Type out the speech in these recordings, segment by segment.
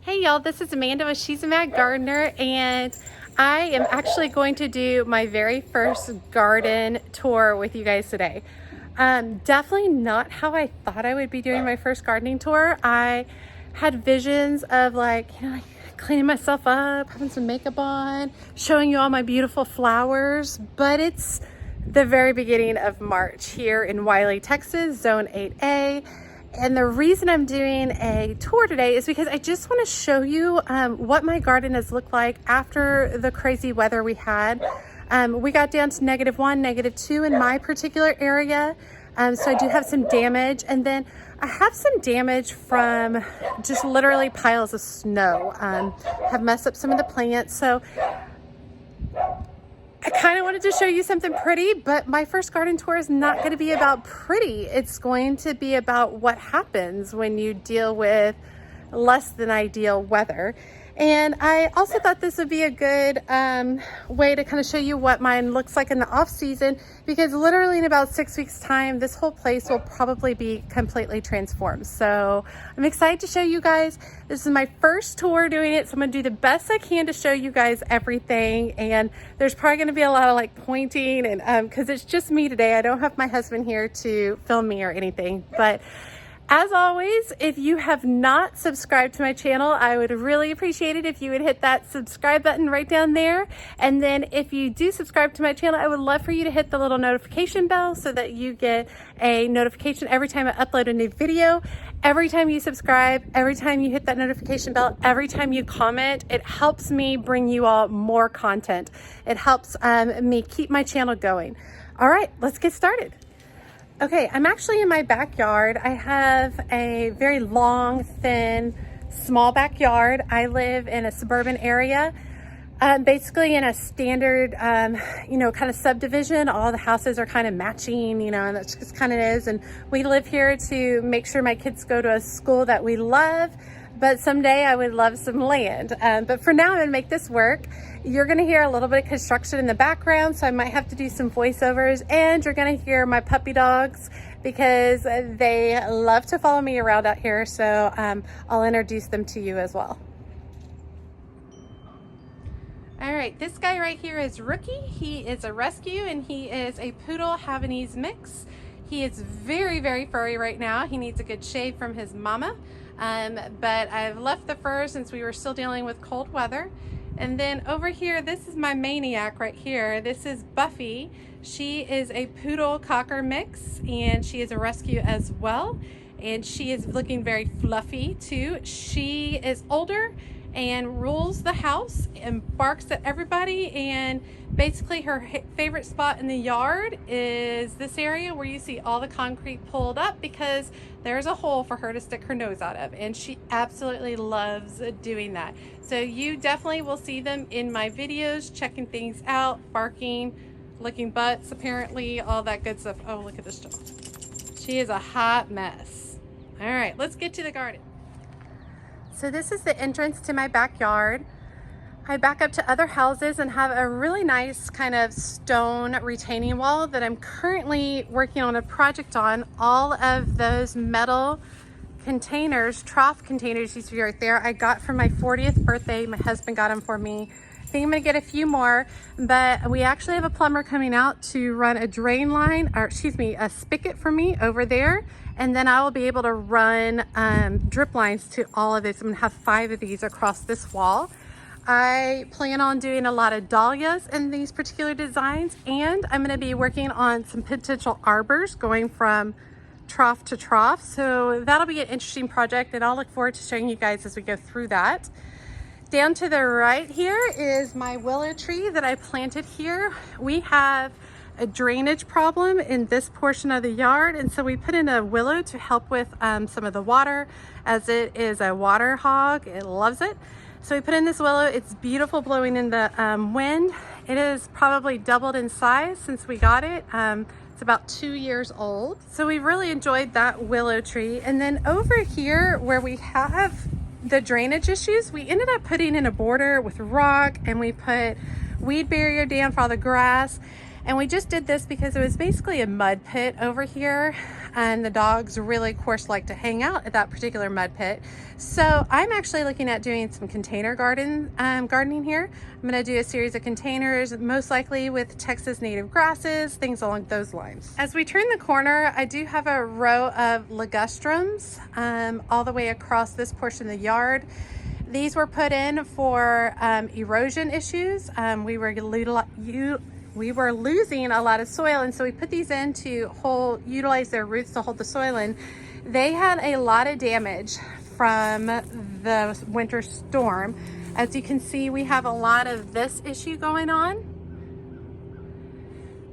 Hey y'all, this is Amanda with She's a Mad Gardener, and I am actually going to do my very first garden tour with you guys today. Definitely not how I thought I would be doing my first gardening tour. I had visions of like cleaning myself up, having some makeup on, showing you all my beautiful flowers, but it's the very beginning of March here in Wylie, Texas, Zone 8A. And the reason I'm doing a tour today is because I just want to show you what my garden has looked like after the crazy weather we had. We got down to -1, -2 in my particular area. So I do have some damage. And then I have some damage from just literally piles of snow. Have messed up some of the plants. So I kind of wanted to show you something pretty, but my first garden tour is not going to be about pretty. It's going to be about what happens when you deal with less than ideal weather. And I also thought this would be a good way to kind of show you what mine looks like in the off season, because literally in about 6 weeks time, this whole place will probably be completely transformed. So I'm excited to show you guys. This is my first tour doing it, so I'm gonna do the best I can to show you guys everything. And there's probably gonna be a lot of like pointing, and because it's just me today. I don't have my husband here to film me or anything, but as always, if you have not subscribed to my channel, I would really appreciate it if you would hit that subscribe button right down there. And then if you do subscribe to my channel, I would love for you to hit the little notification bell so that you get a notification every time I upload a new video. Every time you subscribe, every time you hit that notification bell, every time you comment, it helps me bring you all more content. It helps me keep my channel going. All right, let's get started. Okay, I'm actually in my backyard. I have a very long, thin, small backyard. I live in a suburban area, basically in a standard, kind of subdivision. All the houses are kind of matching, and that's just kind of is. And we live here to make sure my kids go to a school that we love, but someday I would love some land. But for now, I'm gonna make this work. You're gonna hear a little bit of construction in the background, so I might have to do some voiceovers, and you're gonna hear my puppy dogs because they love to follow me around out here, so I'll introduce them to you as well. All right, this guy right here is Rookie. He is a rescue, and he is a Poodle Havanese mix. He is very, very furry right now. He needs a good shave from his mama, but I've left the fur since we were still dealing with cold weather. And then over here, this is my maniac right here. This is Buffy. She is a Poodle Cocker mix, and she is a rescue as well. And she is looking very fluffy too. She is older and rules the house and barks at everybody. And basically her favorite spot in the yard is this area where you see all the concrete pulled up, because there's a hole for her to stick her nose out of, and she absolutely loves doing that. So you definitely will see them in my videos, checking things out, barking, licking butts, apparently, all that good stuff. Oh, look at this dog. She is a hot mess. All right, let's get to the garden. So this is the entrance to my backyard. I back up to other houses and have a really nice kind of stone retaining wall that I'm currently working on a project on. All of those metal containers, trough containers, you see right there, I got for my 40th birthday. My husband got them for me. I think I'm gonna get a few more, but we actually have a plumber coming out to run a drain line, or excuse me, a spigot for me over there. And then I will be able to run drip lines to all of this. I'm gonna have 5 of these across this wall. I plan on doing a lot of dahlias in these particular designs, and I'm gonna be working on some potential arbors going from trough to trough. So that'll be an interesting project, and I'll look forward to showing you guys as we go through that. Down to the right here is my willow tree that I planted here. We have a drainage problem in this portion of the yard, and so we put in a willow to help with some of the water, as it is a water hog. It loves it. So we put in this willow. It's beautiful, blowing in the wind. It is probably doubled in size since we got it. It's about 2 years old. So we really enjoyed that willow tree. And then over here where we have the drainage issues, we ended up putting in a border with rock, and we put weed barrier down for all the grass. And we just did this because it was basically a mud pit over here. and the dogs really, of course, like to hang out at that particular mud pit. So I'm actually looking at doing some container gardening here. I'm going to do a series of containers, most likely with Texas native grasses, things along those lines. As we turn the corner, I do have a row of Ligustrums all the way across this portion of the yard. These were put in for erosion issues. We were losing a lot of soil, and so we put these in to utilize their roots to hold the soil in. They had a lot of damage from the winter storm. As you can see, we have a lot of this issue going on.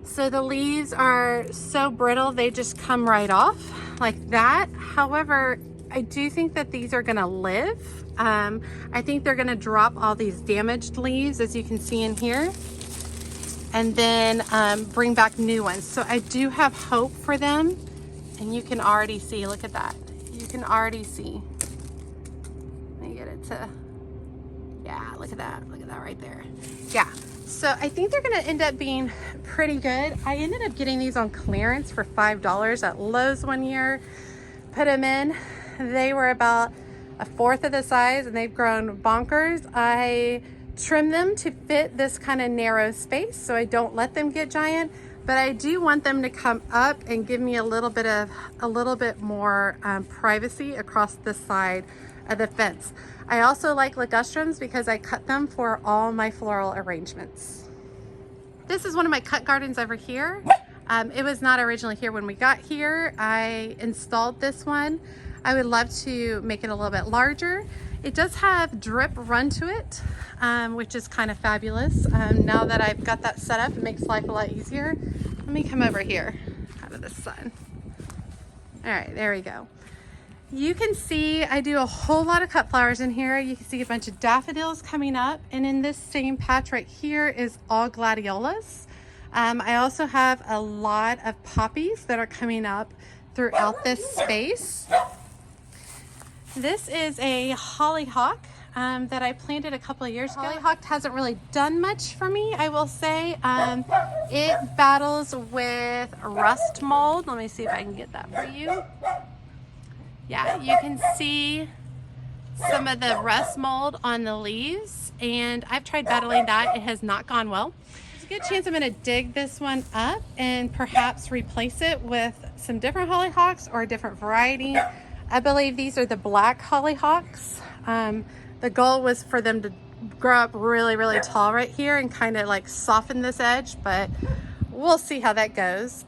So the leaves are so brittle, they just come right off like that. However, I do think that these are gonna live. I think they're gonna drop all these damaged leaves, as you can see in here, and then bring back new ones. So I do have hope for them, and you can already see, look at that. You can already see. Let me get it to, yeah, look at that right there. Yeah, so I think they're gonna end up being pretty good. I ended up getting these on clearance for $5 at Lowe's one year. Put them in, they were about a fourth of the size, and they've grown bonkers. I trim them to fit this kind of narrow space, so I don't let them get giant, but I do want them to come up and give me a little bit more privacy across this side of the fence. I also like Ligustrums because I cut them for all my floral arrangements. This is one of my cut gardens over here. It was not originally here when we got here. I installed this one. I would love to make it a little bit larger. It does have drip run to it, which is kind of fabulous. Now that I've got that set up, it makes life a lot easier. Let me come over here out of the sun. All right, there we go. You can see I do a whole lot of cut flowers in here. You can see a bunch of daffodils coming up, and in this same patch right here is all gladiolas. I also have a lot of poppies that are coming up throughout this space. This is a hollyhock that I planted a couple of years ago. Hollyhock hasn't really done much for me, I will say. It battles with rust mold. Let me see if I can get that for you. Yeah, you can see some of the rust mold on the leaves, and I've tried battling that. It has not gone well. There's a good chance I'm going to dig this one up and perhaps replace it with some different hollyhocks or a different variety. I believe these are the black hollyhocks. The goal was for them to grow up really, really tall right here and kind of like soften this edge, but we'll see how that goes.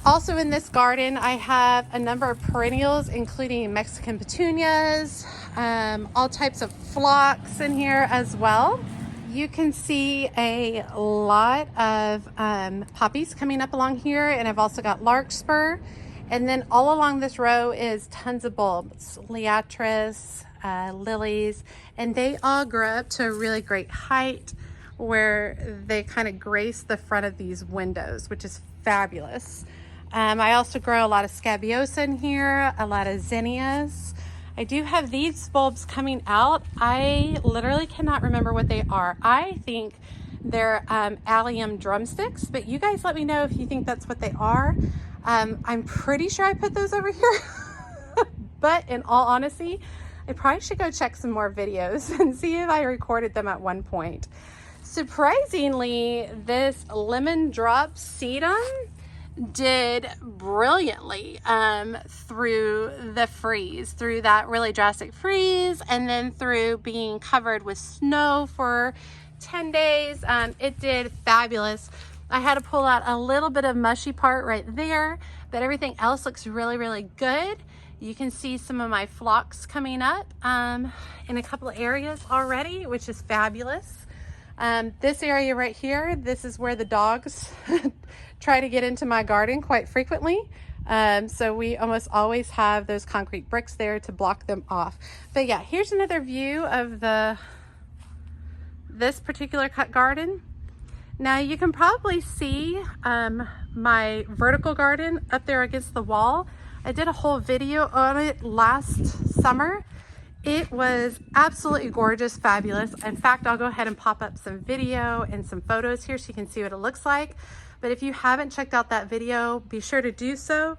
Also in this garden, I have a number of perennials, including Mexican petunias, all types of phlox in here as well. You can see a lot of poppies coming up along here, and I've also got larkspur. And then all along this row is tons of bulbs, liatris, lilies, and they all grow up to a really great height where they kind of grace the front of these windows, which is fabulous. I also grow a lot of scabiosa in here, a lot of zinnias. I do have these bulbs coming out. I literally cannot remember what they are. I think they're allium drumsticks, but you guys let me know if you think that's what they are. I'm pretty sure I put those over here, but in all honesty, I probably should go check some more videos and see if I recorded them at one point. Surprisingly, this lemon drop sedum did brilliantly through the freeze, through that really drastic freeze, and then through being covered with snow for 10 days. It did fabulous. I had to pull out a little bit of mushy part right there, but everything else looks really, really good. You can see some of my phlox coming up in a couple of areas already, which is fabulous. This area right here, this is where the dogs try to get into my garden quite frequently. So we almost always have those concrete bricks there to block them off. But yeah, here's another view of this particular cut garden. Now you can probably see my vertical garden up there against the wall. I did a whole video on it last summer. It was absolutely gorgeous, fabulous. In fact, I'll go ahead and pop up some video and some photos here so you can see what it looks like. But if you haven't checked out that video, be sure to do so.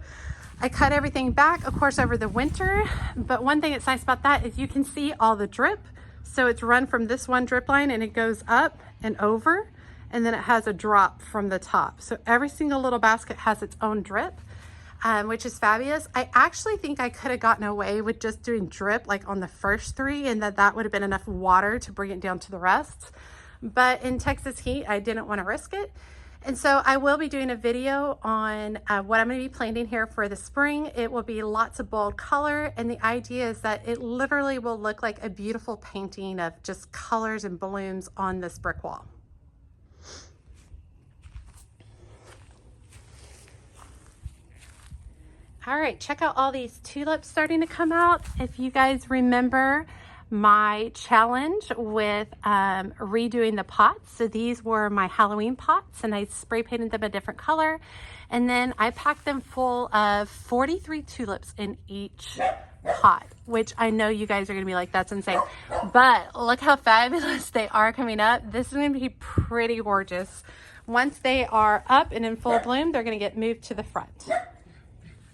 I cut everything back, of course, over the winter. But one thing that's nice about that is you can see all the drip. So it's run from this one drip line and it goes up and over, and then it has a drop from the top. So every single little basket has its own drip, which is fabulous. I actually think I could have gotten away with just doing drip like on the first 3, and that would have been enough water to bring it down to the rest. But in Texas heat, I didn't want to risk it. And so I will be doing a video on what I'm going to be planting here for the spring. It will be lots of bold color, and the idea is that it literally will look like a beautiful painting of just colors and blooms on this brick wall. All right, check out all these tulips starting to come out. If you guys remember my challenge with redoing the pots. So these were my Halloween pots, and I spray painted them a different color. And then I packed them full of 43 tulips in each pot, which I know you guys are gonna be like, that's insane. But look how fabulous they are coming up. This is gonna be pretty gorgeous. Once they are up and in full bloom, they're gonna get moved to the front.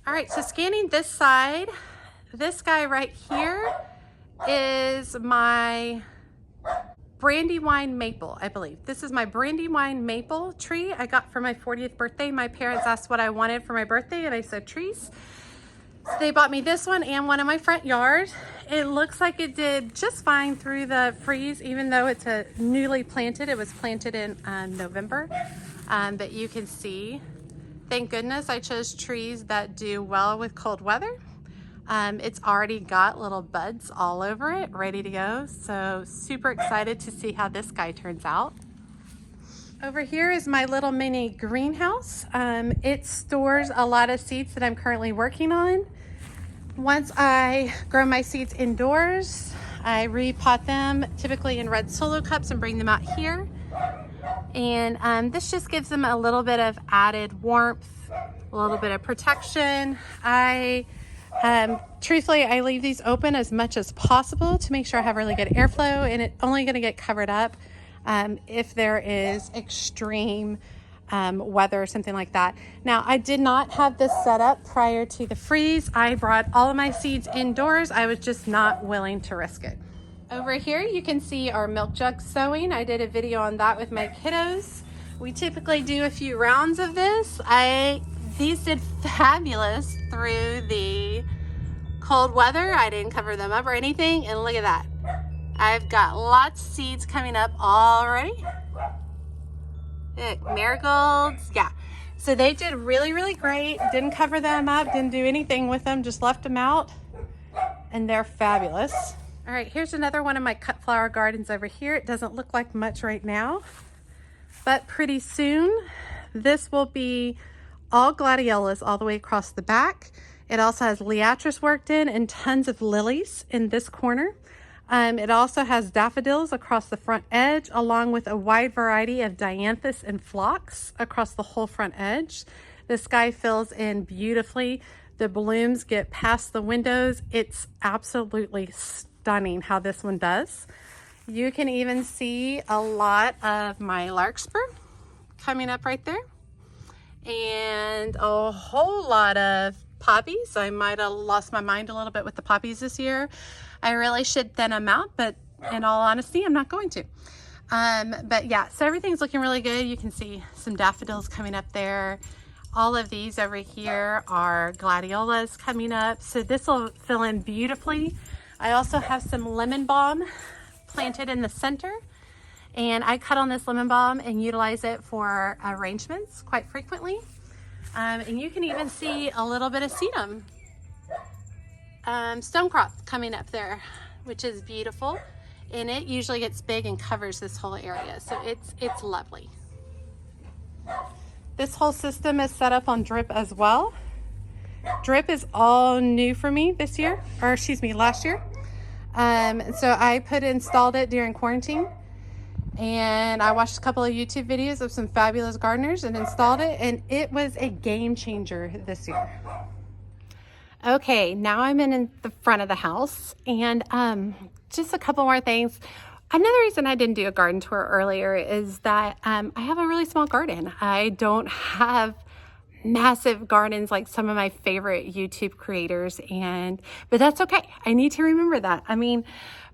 All right, so scanning this side, this guy right here is my Brandywine Maple, I believe. This is my Brandywine Maple tree I got for my 40th birthday. My parents asked what I wanted for my birthday, and I said trees. So they bought me this one and one in my front yard. It looks like it did just fine through the freeze, even though it's a newly planted. It was planted in November, but you can see, thank goodness I chose trees that do well with cold weather. It's already got little buds all over it, ready to go. So super excited to see how this guy turns out. Over here is my little mini greenhouse. It stores a lot of seeds that I'm currently working on. Once I grow my seeds indoors, I repot them typically in red solo cups and bring them out here. And this just gives them a little bit of added warmth, a little bit of protection. Truthfully, I leave these open as much as possible to make sure I have really good airflow, and it's only going to get covered up if there is extreme weather or something like that. Now, I did not have this set up prior to the freeze. I brought all of my seeds indoors. I was just not willing to risk it. Over here, you can see our milk jug sewing. I did a video on that with my kiddos. We typically do a few rounds of this. These did fabulous through the cold weather. I didn't cover them up or anything, and look at that. I've got lots of seeds coming up already. Marigolds, yeah. So they did really, really great. Didn't cover them up, didn't do anything with them, just left them out, and they're fabulous. All right, here's another one of my cut flower gardens over here. It doesn't look like much right now, but pretty soon this will be all gladiolas all the way across the back. It also has liatris worked in and tons of lilies in this corner. It also has daffodils across the front edge, along with a wide variety of dianthus and phlox across the whole front edge. This guy fills in beautifully. The blooms get past the windows. It's absolutely stunning how this one does. You can even see a lot of my larkspur coming up right there, and a whole lot of poppies. I might have lost my mind a little bit with the poppies this year. I really should thin them out, but in all honesty, I'm not going to. But yeah, so everything's looking really good. You can see some daffodils coming up there. All of these over here are gladiolas coming up. So this will fill in beautifully. I also have some lemon balm planted in the center, and I cut on this lemon balm and utilize it for arrangements quite frequently. And you can even see a little bit of sedum, stonecrop coming up there, which is beautiful. And it usually gets big and covers this whole area. So it's lovely. This whole system is set up on drip as well. Drip is all new for me this year, or excuse me, last year. So I installed it during quarantine, and I watched a couple of YouTube videos of some fabulous gardeners and installed it, and it was a game changer this year. Okay, now I'm in the front of the house, and just a couple more things. Another reason I didn't do a garden tour earlier is that I have a really small garden. I don't have massive gardens like some of my favorite YouTube creators, but that's okay. I need to remember that. I mean,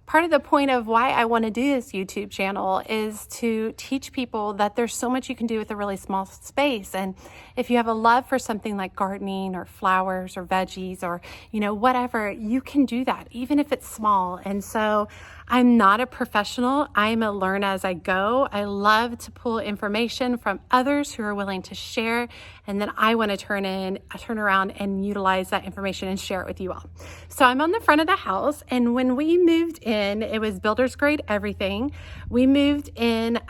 part of the point of why I want to do this YouTube channel is to teach people that there's so much you can do with a really small space. And if you have a love for something like gardening or flowers or veggies or, you know, whatever, you can do that, even if it's small. And so I'm not a professional. I'm a learn as I go. I love to pull information from others who are willing to share. And then I want to turn around and utilize that information and share it with you all. So I'm on the front of the house. And when we moved in, it was builder's grade everything. We moved in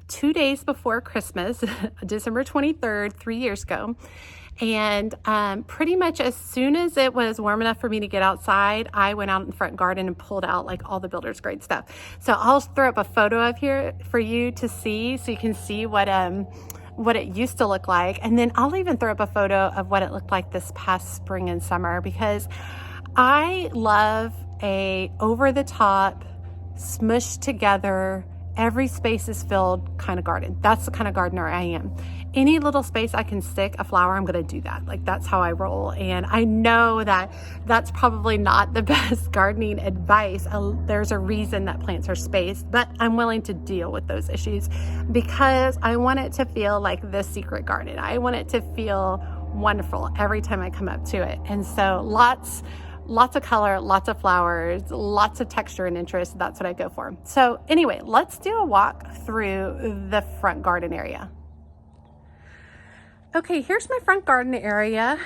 2 days before Christmas, December 23rd, 3 years ago. And pretty much as soon as it was warm enough for me to get outside, I went out in the front garden and pulled out like all the builder's grade stuff. So I'll throw up a photo of here for you to see, so you can see what it used to look like. And then I'll even throw up a photo of what it looked like this past spring and summer, because I love a over-the-top, smushed together, every space is filled kind of garden. That's the kind of gardener I am. Any little space I can stick a flower, I'm going to do that. Like, that's how I roll. And I know that that's probably not the best gardening advice. There's a reason that plants are spaced, but I'm willing to deal with those issues because I want it to feel like the secret garden. I want it to feel wonderful every time I come up to it. And so lots of color, lots of flowers, lots of texture and interest. That's what I go for. So anyway, let's do a walk through the front garden area. Okay, here's my front garden area.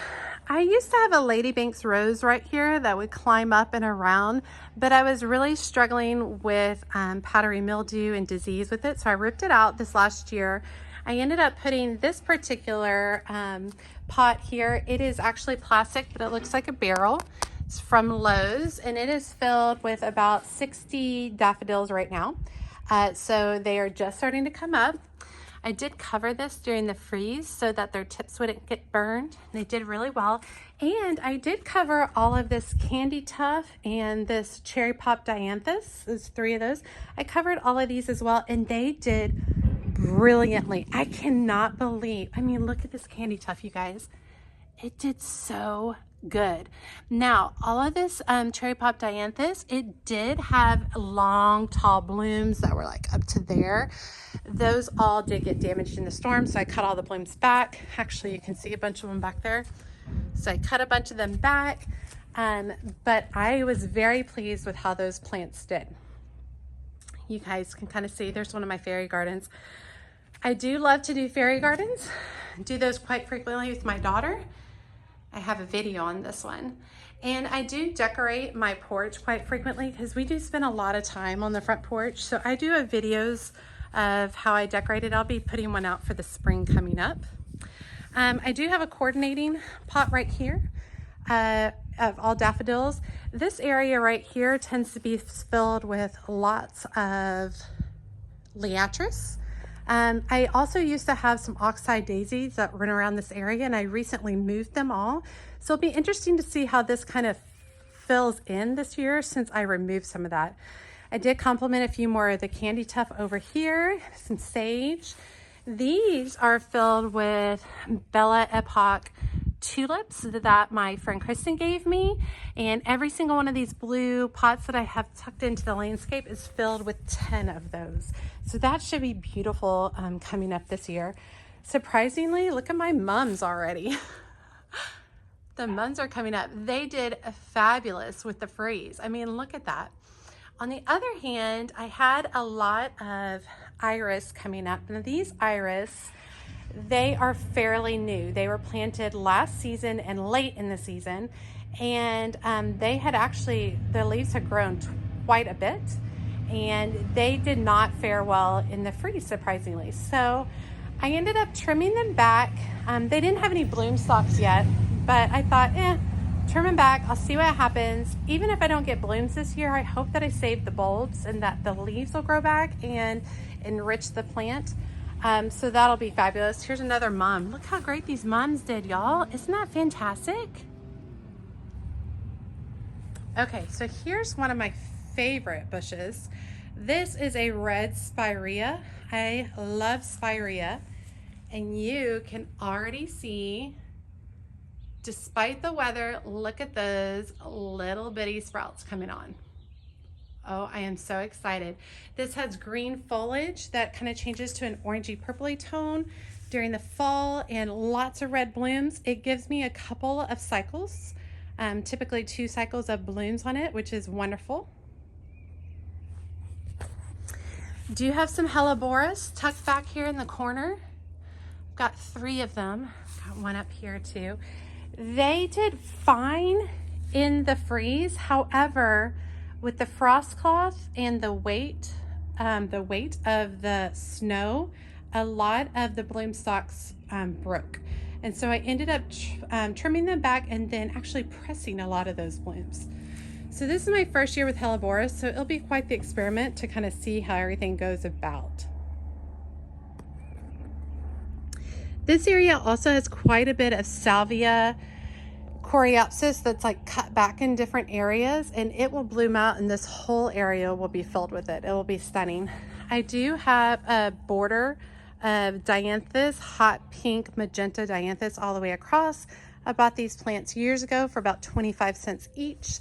I used to have a Ladybanks rose right here that would climb up and around, but I was really struggling with powdery mildew and disease with it, so I ripped it out this last year. I ended up putting this particular pot here. It is actually plastic, but it looks like a barrel. It's from Lowe's, and it is filled with about 60 daffodils right now. So they are just starting to come up. I did cover this during the freeze so that their tips wouldn't get burned. They did really well. And I did cover all of this candy tuft and this cherry Pop Dianthus. There's 3 of those. I covered all of these as well, and they did brilliantly. I cannot believe, I mean, look at this candy tuft, you guys. It did so good. Now, all of this cherry Pop Dianthus, it did have long, tall blooms that were like up to there. Those all did get damaged in the storm, so I cut all the blooms back. Actually, you can see a bunch of them back there. So I cut a bunch of them back, but I was very pleased with how those plants did. You guys can kind of see, there's one of my fairy gardens. I do love to do fairy gardens. I do those quite frequently with my daughter. I have a video on this one. And I do decorate my porch quite frequently because we do spend a lot of time on the front porch. So I do have videos of how I decorate it. I'll be putting one out for the spring coming up. I do have a coordinating pot right here of all daffodils. This area right here tends to be filled with lots of liatris. I also used to have some Oxide Daisies that run around this area, and I recently moved them all. So it'll be interesting to see how this kind of fills in this year since I removed some of that. I did complement a few more of the candy tuft over here, some sage. These are filled with Bella Epoch tulips that my friend Kristen gave me, and every single one of these blue pots that I have tucked into the landscape is filled with 10 of those. So that should be beautiful coming up this year. Surprisingly, look at my mums already. The mums are coming up. They did fabulous with the freeze. I mean, look at that. On the other hand, I had a lot of iris coming up. Now these iris, they are fairly new. They were planted last season and late in the season, and they had actually, the leaves had grown quite a bit, and they did not fare well in the freeze, surprisingly. So I ended up trimming them back. They didn't have any bloom stalks yet, but I thought, trim them back. I'll see what happens. Even if I don't get blooms this year, I hope that I save the bulbs and that the leaves will grow back and enrich the plant. So that'll be fabulous. Here's another mum. Look how great these mums did, y'all. Isn't that fantastic? Okay, so here's one of my favorite bushes. This is a red spirea. I love spirea. And you can already see, despite the weather, look at those little bitty sprouts coming on. Oh, I am so excited. This has green foliage that kind of changes to an orangey purpley tone during the fall and lots of red blooms. It gives me a couple of cycles, typically 2 cycles of blooms on it, which is wonderful. Do you have some Helleborus tucked back here in the corner? I've got 3 of them. Got one up here too. They did fine in the freeze. However, with the frost cloth and the weight of the snow, a lot of the bloom stalks broke. And so I ended up trimming them back and then actually pressing a lot of those blooms. So this is my first year with Helleborus, so it'll be quite the experiment to kind of see how everything goes about. This area also has quite a bit of Salvia coreopsis that's like cut back in different areas, and it will bloom out and this whole area will be filled with it. It will be stunning. I do have a border of Dianthus, hot pink magenta Dianthus all the way across. I bought these plants years ago for about 25 cents each,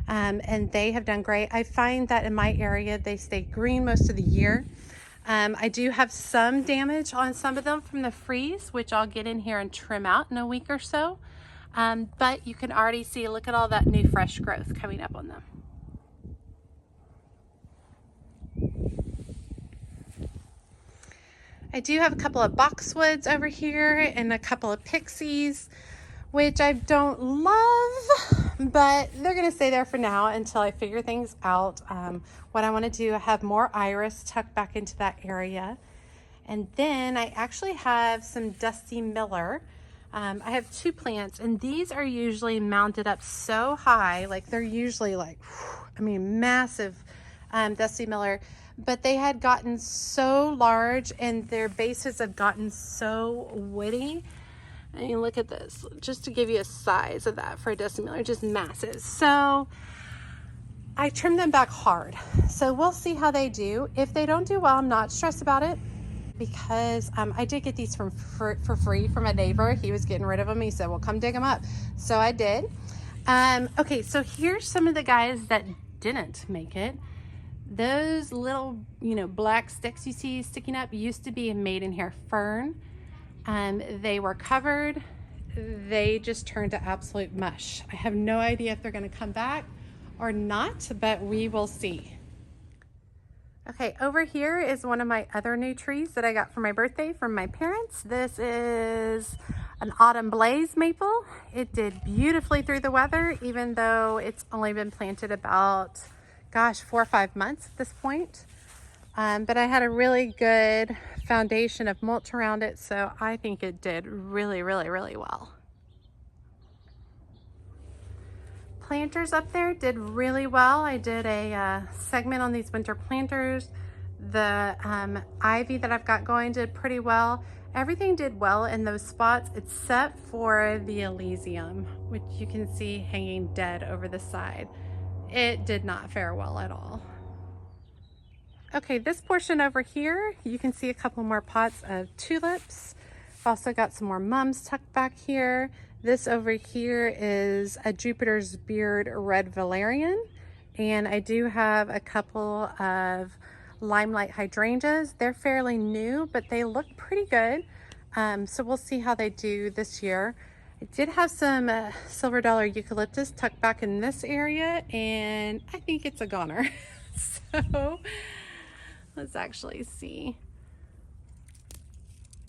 and they have done great. I find that in my area they stay green most of the year. I do have some damage on some of them from the freeze, which I'll get in here and trim out in a week or so. But you can already see, look at all that new fresh growth coming up on them. I do have a couple of boxwoods over here and a couple of pixies, which I don't love, but they're gonna stay there for now until I figure things out. What I wanna do, I have more iris tucked back into that area. And then I actually have some Dusty Miller. I have 2 plants, and these are usually mounted up so high, like they're usually like, I mean, massive Dusty Miller, but they had gotten so large and their bases have gotten so woody. I mean, look at this, just to give you a size of that for a Dusty Miller, just massive. So I trimmed them back hard. So we'll see how they do. If they don't do well, I'm not stressed about it, because I did get these for free from a neighbor. He was getting rid of them. He said, well, come dig them up. So I did. Okay, so here's some of the guys that didn't make it. Those little, black sticks you see sticking up used to be a maidenhair fern. They were covered. They just turned to absolute mush. I have no idea if they're going to come back or not, but we will see. Okay, over here is one of my other new trees that I got for my birthday from my parents. This is an autumn blaze maple. It did beautifully through the weather, even though it's only been planted about, 4 or 5 months at this point. But I had a really good foundation of mulch around it, so I think it did really, really, really well. Planters up there did really well. I did a segment on these winter planters. The ivy that I've got going did pretty well. Everything did well in those spots except for the Elysium, which you can see hanging dead over the side. It did not fare well at all. Okay, this portion over here, you can see a couple more pots of tulips. I've also got some more mums tucked back here. This over here is a Jupiter's Beard Red Valerian. And I do have a couple of limelight hydrangeas. They're fairly new, but they look pretty good. So we'll see how they do this year. I did have some silver dollar eucalyptus tucked back in this area, and I think it's a goner. So let's actually see.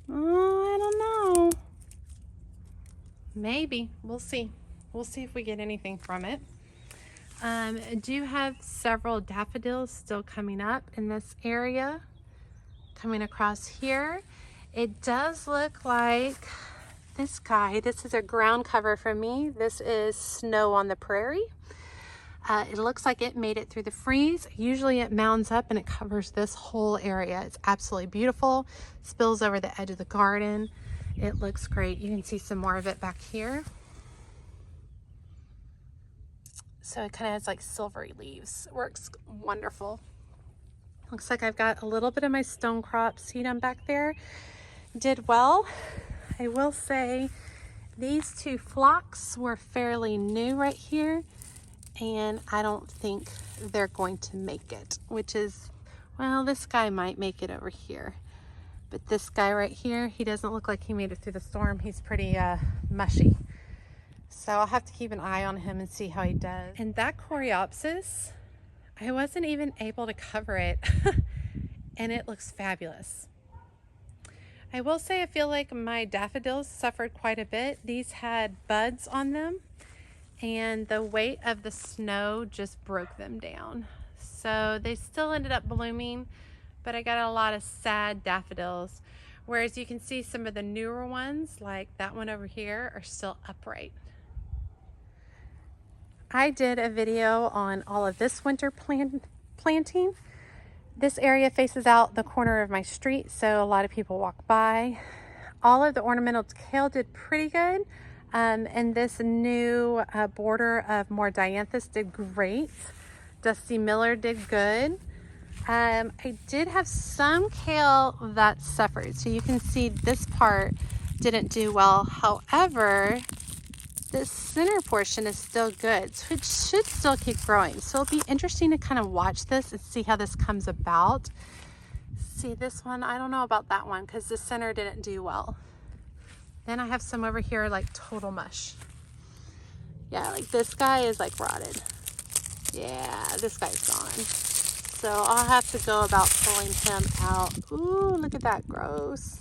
Oh, I don't know. Maybe. We'll see. We'll see if we get anything from it. I do have several daffodils still coming up in this area. Coming across here. It does look like this guy. This is a ground cover for me. This is Snow on the Prairie. It looks like it made it through the freeze. Usually it mounds up and it covers this whole area. It's absolutely beautiful. Spills over the edge of the garden. It looks great. You can see some more of it back here. So it kind of has like silvery leaves. Works wonderful. Looks like I've got a little bit of my stonecrop sedum back there. Did well. I will say these two phlox were fairly new right here, and I don't think they're going to make it, which is, well, this guy might make it over here. But this guy right here, he doesn't look like he made it through the storm. He's pretty mushy. So I'll have to keep an eye on him and see how he does. And that Coreopsis, I wasn't even able to cover it and it looks fabulous. I will say I feel like my daffodils suffered quite a bit. These had buds on them and the weight of the snow just broke them down. So they still ended up blooming, but I got a lot of sad daffodils. Whereas you can see some of the newer ones, like that one over here, are still upright. I did a video on all of this winter planting. This area faces out the corner of my street, so a lot of people walk by. All of the ornamental kale did pretty good. And this new border of more Dianthus did great. Dusty Miller did good. I did have some kale that suffered. So you can see this part didn't do well. However, this center portion is still good. So it should still keep growing. So it'll be interesting to kind of watch this and see how this comes about. See this one, I don't know about that one because the center didn't do well. Then I have some over here like total mush. Yeah, like this guy is like rotted. Yeah, this guy's gone. So I'll have to go about pulling him out. Ooh, look at that, gross.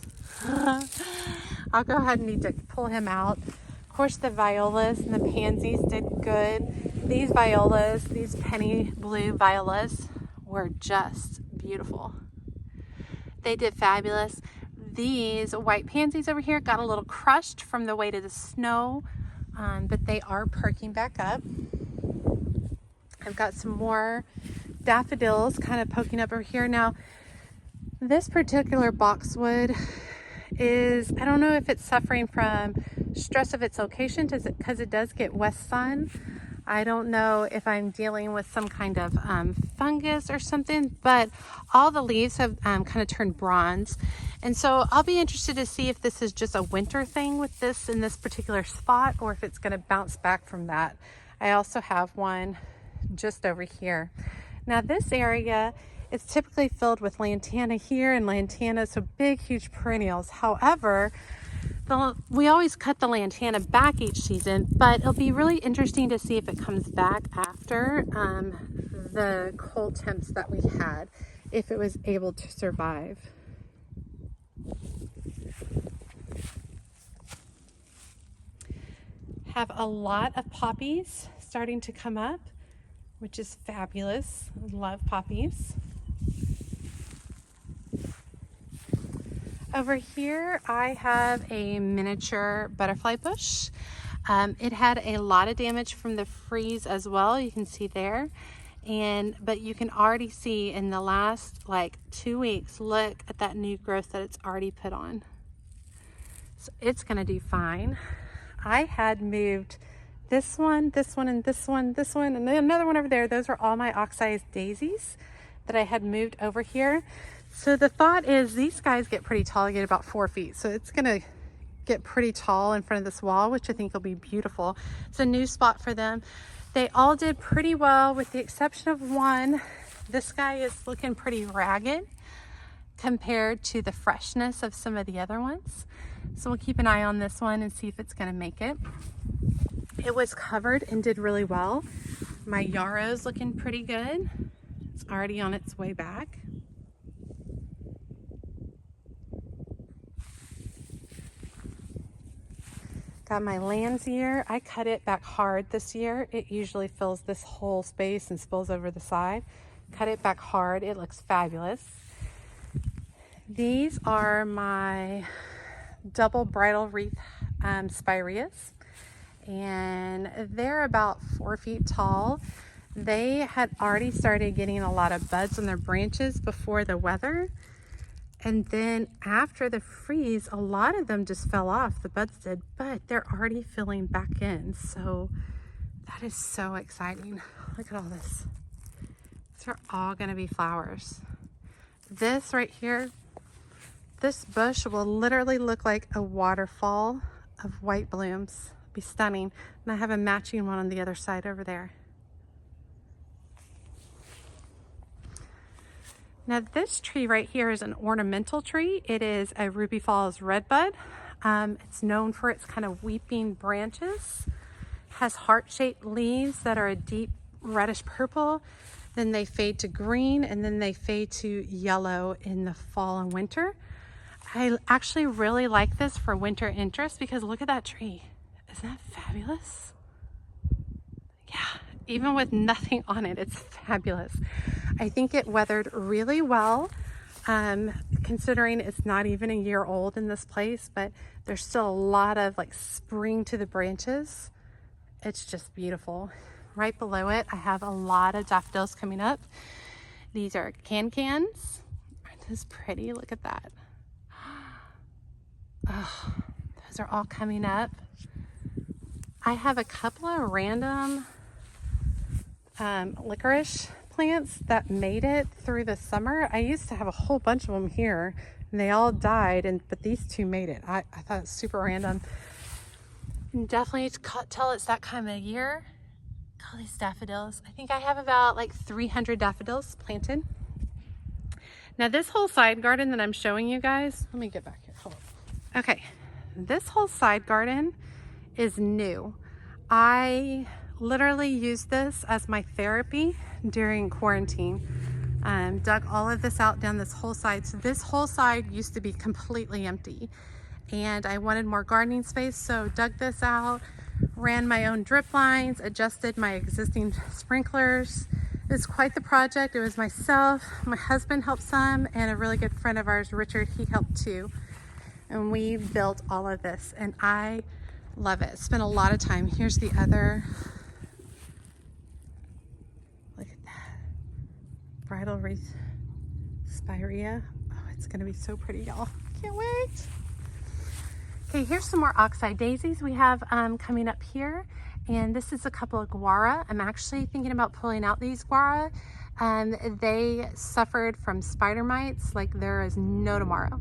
I'll go ahead and need to pull him out. Of course, the violas and the pansies did good. These violas, these penny blue violas, were just beautiful. They did fabulous. These white pansies over here got a little crushed from the weight of the snow, but they are perking back up. I've got some more daffodils kind of poking up over here. Now, this particular boxwood is, I don't know if it's suffering from stress of its location because it does get west sun. I don't know if I'm dealing with some kind of fungus or something, but all the leaves have kind of turned bronze. And so I'll be interested to see if this is just a winter thing with this in this particular spot or if it's going to bounce back from that. I also have one just over here. Now this area is typically filled with lantana here and lantana, so big, huge perennials. However, we always cut the lantana back each season, but it'll be really interesting to see if it comes back after the cold temps that we had, if it was able to survive. Have a lot of poppies starting to come up, which is fabulous. I love poppies. Over here, I have a miniature butterfly bush. It had a lot of damage from the freeze as well. You can see there. But you can already see in the last like 2 weeks, look at that new growth that it's already put on. So it's gonna do fine. I had moved this one, this one, and this one, this one, and then another one over there. Those are all my Oxide Daisies that I had moved over here. So the thought is these guys get pretty tall. They get about 4 feet. So it's gonna get pretty tall in front of this wall, which I think will be beautiful. It's a new spot for them. They all did pretty well with the exception of one. This guy is looking pretty ragged compared to the freshness of some of the other ones. So we'll keep an eye on this one and see if it's gonna make it. It was covered and did really well. My yarrow's looking pretty good. It's already on its way back. Got my Landseer. I cut it back hard this year. It usually fills this whole space and spills over the side. Cut it back hard. It looks fabulous. These are my double bridal wreath spireas, and they're about 4 feet tall. They had already started getting a lot of buds on their branches before the weather. And then after the freeze, a lot of them just fell off, the buds did, but they're already filling back in. So that is so exciting. Look at all this. These are all gonna be flowers. This right here, this bush will literally look like a waterfall of white blooms. Be stunning. And I have a matching one on the other side over there. Now this tree right here is an ornamental tree. It is a Ruby Falls redbud. It's known for its kind of weeping branches. Has heart-shaped leaves that are a deep reddish purple. Then they fade to green, and then they fade to yellow in the fall and winter. I actually really like this for winter interest because look at that tree. Isn't that fabulous? Yeah, even with nothing on it, it's fabulous. I think it weathered really well, considering it's not even a year old in this place, but there's still a lot of like spring to the branches. It's just beautiful. Right below it, I have a lot of daffodils coming up. These are cans. Aren't those pretty? Look at that. Oh, those are all coming up. I have a couple of random licorice plants that made it through the summer. I used to have a whole bunch of them here and they all died, but these two made it. I thought it's super random. And definitely tell it's that time of year. All these daffodils. I think I have about like 300 daffodils planted. Now this whole side garden that I'm showing you guys, let me get back here. Hold on. Okay, this whole side garden is new. I literally used this as my therapy during quarantine. Dug all of this out down this whole side. So this whole side used to be completely empty and I wanted more gardening space, so dug this out, ran my own drip lines, adjusted my existing sprinklers. It was quite the project. It was myself, my husband helped some, and a really good friend of ours, Richard, he helped too. And we built all of this and I love it. Spent a lot of time. Here's the other. Look at that. Bridal wreath spirea. Oh, it's gonna be so pretty, y'all. Can't wait. Okay, here's some more Oxide Daisies we have coming up here. And this is a couple of guara. I'm actually thinking about pulling out these guara. They suffered from spider mites like there is no tomorrow.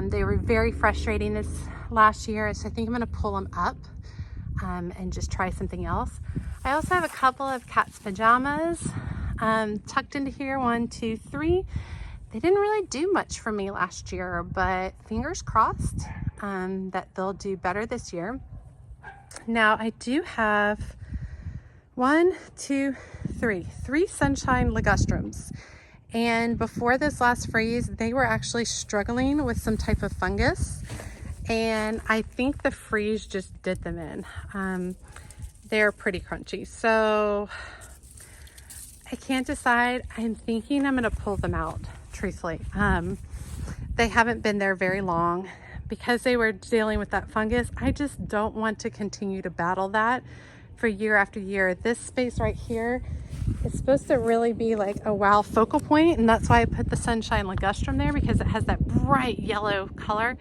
They were very frustrating this last year, so I think I'm gonna pull them up and just try something else. I also have a couple of cat's pajamas tucked into here, 1, 2, 3. They didn't really do much for me last year, but fingers crossed that they'll do better this year. Now I do have 1, 2, 3 sunshine Ligustrums. And before this last freeze, they were actually struggling with some type of fungus. And I think the freeze just did them in. They're pretty crunchy. So I can't decide. I'm thinking I'm gonna pull them out, truthfully. They haven't been there very long. Because they were dealing with that fungus, I just don't want to continue to battle that for year after year. This space right here is supposed to really be like a wow focal point, and that's why I put the sunshine ligustrum there, because it has that bright yellow color,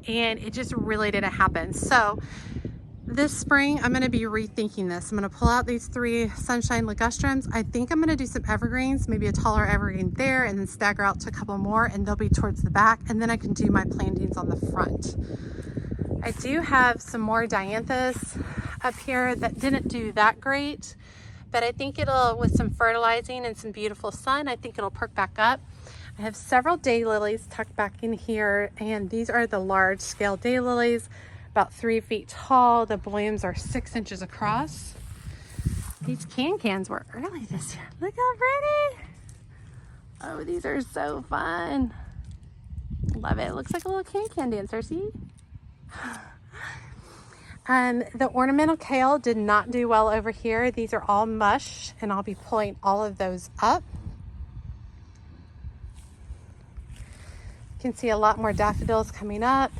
and it just really didn't happen. So this spring, I'm gonna be rethinking this. I'm gonna pull out these 3 sunshine ligustrums. I think I'm gonna do some evergreens, maybe a taller evergreen there, and then stagger out to a couple more, and they'll be towards the back, and then I can do my plantings on the front. I do have some more Dianthus up here that didn't do that great, but I think it'll, with some fertilizing and some beautiful sun, I think it'll perk back up. I have several daylilies tucked back in here, and these are the large scale daylilies, about 3 feet tall. The blooms are 6 inches across. These cans were early this year. Look how pretty. Oh, these are so fun. Love it. It looks like a little can dancer, see? The ornamental kale did not do well over here. These are all mush, and I'll be pulling all of those up. You can see a lot more daffodils coming up.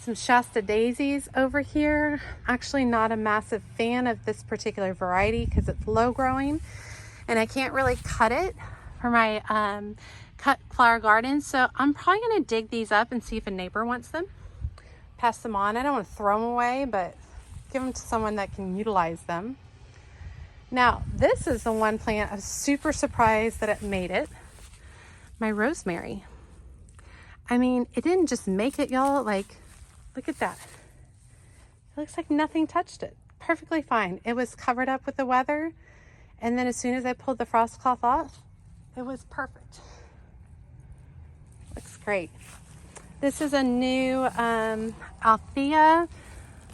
Some Shasta Daisies over here. Actually not a massive fan of this particular variety because it's low growing and I can't really cut it for my cut flower garden. So I'm probably gonna dig these up and see if a neighbor wants them. Pass them on. I don't want to throw them away, but give them to someone that can utilize them. Now, this is the one plant I'm super surprised that it made it. My rosemary. I mean, it didn't just make it, y'all. Like, look at that. It looks like nothing touched it. Perfectly fine. It was covered up with the weather, and then as soon as I pulled the frost cloth off, it was perfect. Looks great. This is a new Althea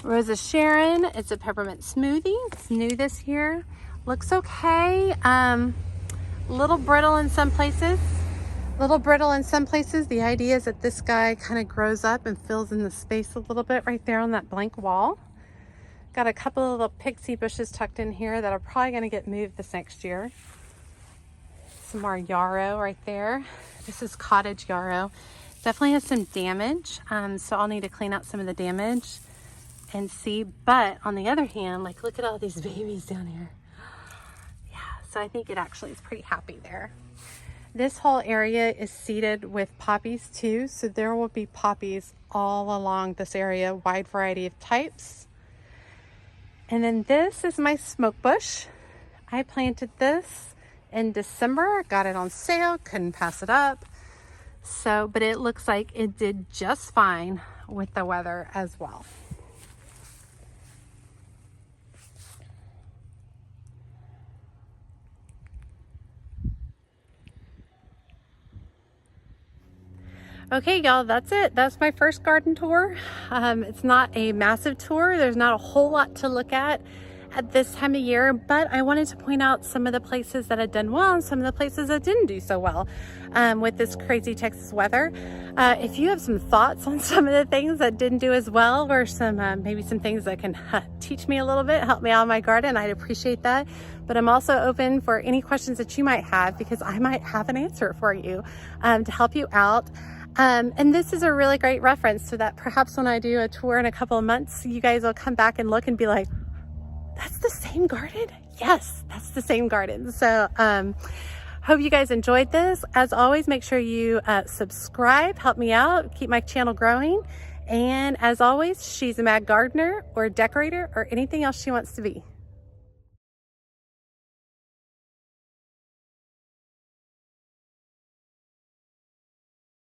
Rosa Sharon. It's a peppermint smoothie. It's new this year. Looks okay. Little brittle in some places. The idea is that this guy kind of grows up and fills in the space a little bit right there on that blank wall. Got a couple of little pixie bushes tucked in here that are probably going to get moved this next year. Some more yarrow right there. This is cottage yarrow. Definitely has some damage, so I'll need to clean out some of the damage and see. But on the other hand, like, look at all these babies down here. Yeah, so I think it actually is pretty happy there. This whole area is seeded with poppies too, so there will be poppies all along this area, wide variety of types. And then this is my smoke bush. I planted this in December, got it on sale, couldn't pass it up. So, but it looks like it did just fine with the weather as well. Okay, y'all, that's it. That's my first garden tour. It's not a massive tour. There's not a whole lot to look at this time of year, but I wanted to point out some of the places that had done well and some of the places that didn't do so well with this crazy Texas weather. If you have some thoughts on some of the things that didn't do as well, or some maybe some things that can teach me a little bit, help me out in my garden, I'd appreciate that. But I'm also open for any questions that you might have, because I might have an answer for you to help you out. And this is a really great reference so that perhaps when I do a tour in a couple of months, you guys will come back and look and be like, that's the same garden? Yes, that's the same garden. So hope you guys enjoyed this. As always, make sure you subscribe, help me out, keep my channel growing. And as always, she's a mad gardener or decorator or anything else she wants to be.